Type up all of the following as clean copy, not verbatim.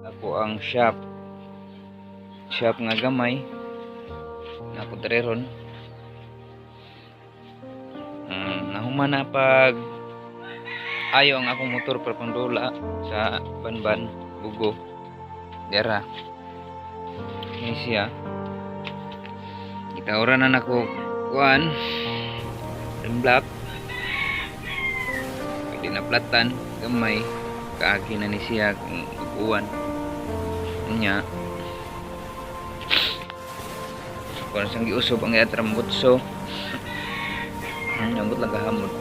Ako ang shop nga gamay na ako diri ron. Nahuman na pag ayo ang akong motor para pandula sa Banban Bugo dera ini siya gitawaran na nako kuan rim black pwede na platan gamay kaagi na ni siya kung uwan niya kung sang giusob ang iatramutso nyambut lang kahamot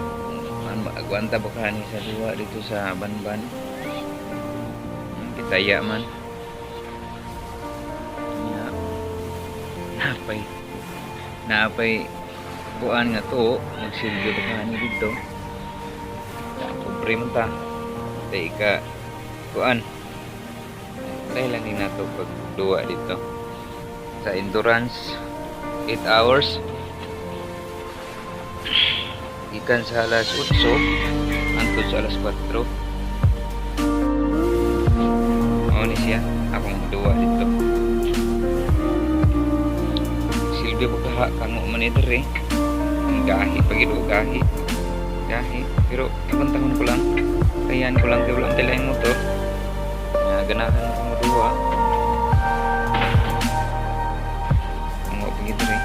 agwanta baka ni sa duwa dito sa Banban kitaya man ya napay buan nga to magsilbi baka ni dito pobre man ta tay ka buan dahil lang din nato pag duwa dito sa endurance 8 hours ikan sa alas 8 hangtod sa alas 4 ni siya akong duwa dito silbi ko kaha kango manidere gahi pagido gahi pero ibantahon ko lang kayan ko lang kay walang tilay motor ganahan ko duwa kango pagidere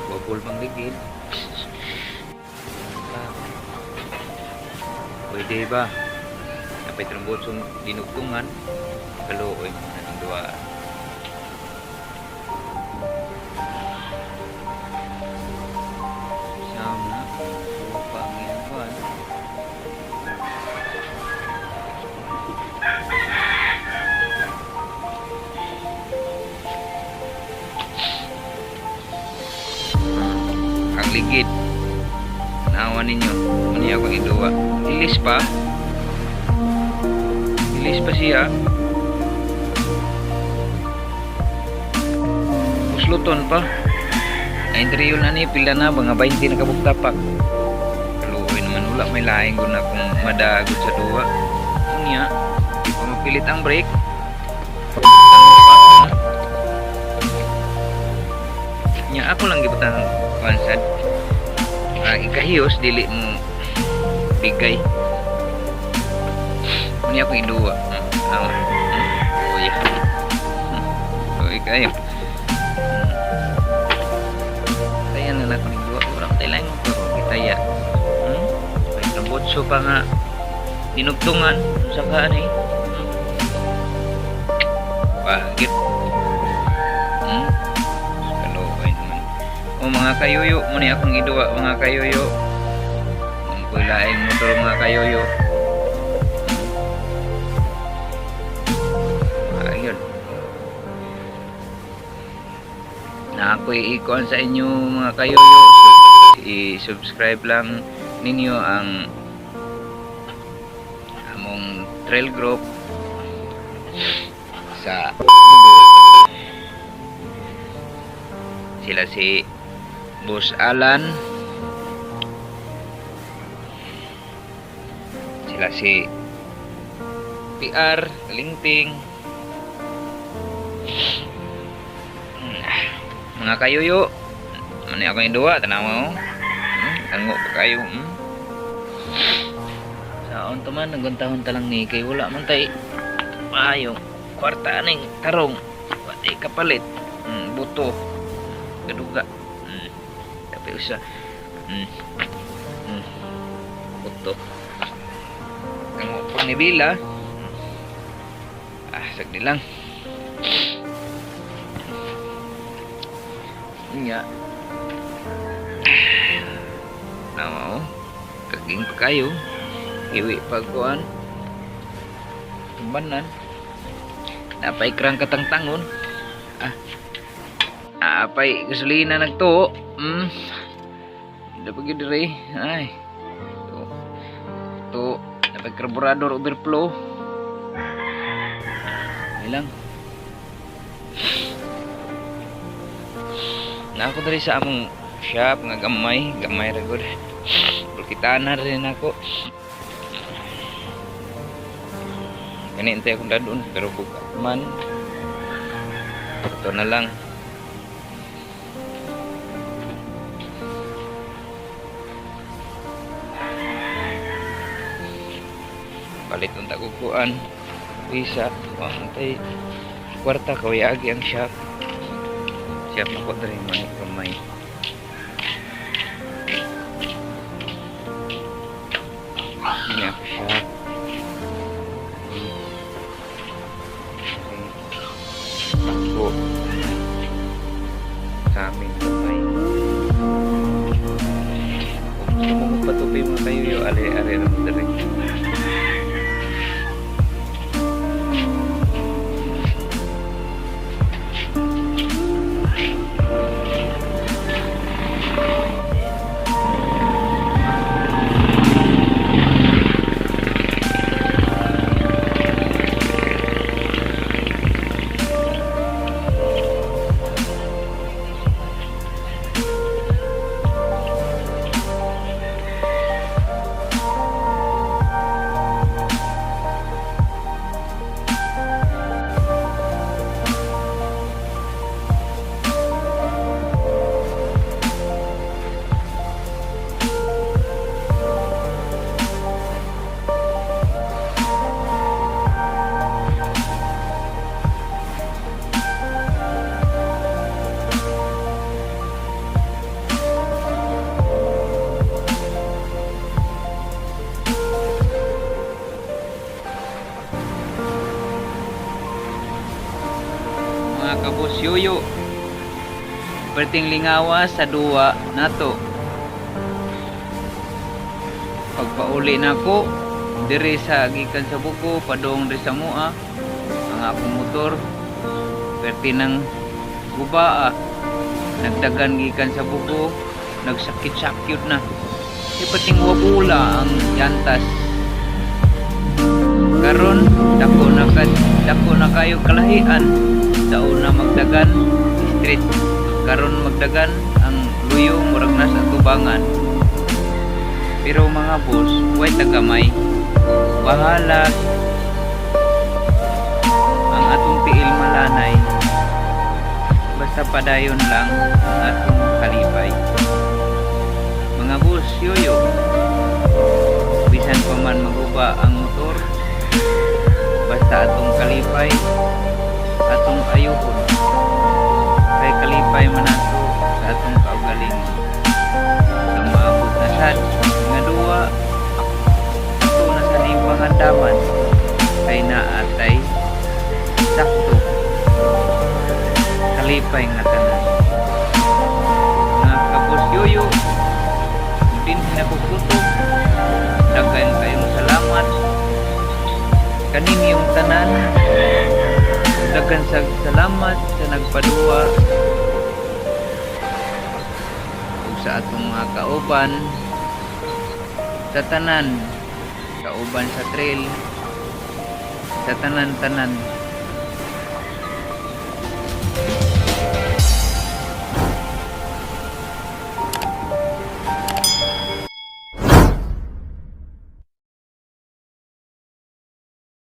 bukol pang ligid pwede ba napay trambosong dinugtungan kaluoy anong duwa siyam na panginuan ang ligid naawa ninyo mani ako iduwa ilis pa siya usluton pa ay interior na ni pila na mga 20 na kabuktapak kaluoy naman wala may laing guna kung madagod sa duwa niya di pa mapilit ang brake niya ako lang gibutang pansad ikahiyos dili mo bigay ini ako iduwa kayo kaya na natin iduwa kurang tayo ko kitaya may trambotso pa nga tinugtungan sa kaan bakit mga kayoyo muna akong iduwa mga kayoyo ang kulaing motor mga kayoyo ayun na ako i-icon sa inyo mga kayoyo i-subscribe lang ninyo ang among trail group sa sila si Boss Alan sila si PR Kalingting mga kayoyo mani ako yung duwa tanawa tango pa kayo sa on man naguntahon talang ni kay wala man tay maayo kwarta ning tarong wala kapalit buto gaduga tapi usa buto nibila. Sagdi lang. Nya. Now, kaging pa kayo. Iwi pagkuan. Tumbanan. Napay krang katangtangon. Apay gasolina nagtuo. Dapat gid dire. Ay. To, napay carburetor overflow. Ilang. Na ako diri sa among shop nga gamay ra gud. Kita na rin ako. Kani intay akong dadun pero buka man. Ito na lang. Palit unta kukuan. Bisa, antay kwarta kawayagi ang shop. Shop na ko diri man kamay. Ini aku shop. Aku kami kamay. Kung patupi mo kayo yung are-are ng diri. Mga kabos yuyo, perting lingawa sa duwa nato. Pagpauli nako diri sa gikan sa buko padong diri sa mua ang akong motor perti ng guba nagdagan gikan sa buko, nagsakit-sakit na. Ipating wabula ang yantas. Karon dako na kayo kalahian. Sa una magdagan street, karon magdagan ang luyo murag nasa tubangan. Pero mga boss, way tagamay. Bahala ang atong tiil malanay. Basta padayon lang ang atong kalipay. Mga boss, yoyo. Bisan pa man maguba ang motor, basta atong kalipay, atong ayuhon kay kalipay manato sa atong kaugalingon. Sa maabot na sad nga duwa ato na sa pangandaman kay naatay sakto kalipay nga tanan. Nga kapos yoyo din sinakukutok, daghan kayong salamat kaning yung tanan. Daghan sa salamat sa nagpaduwa ug sa atong mga kauban sa tanan, kauban sa trail, sa tanan-tanan.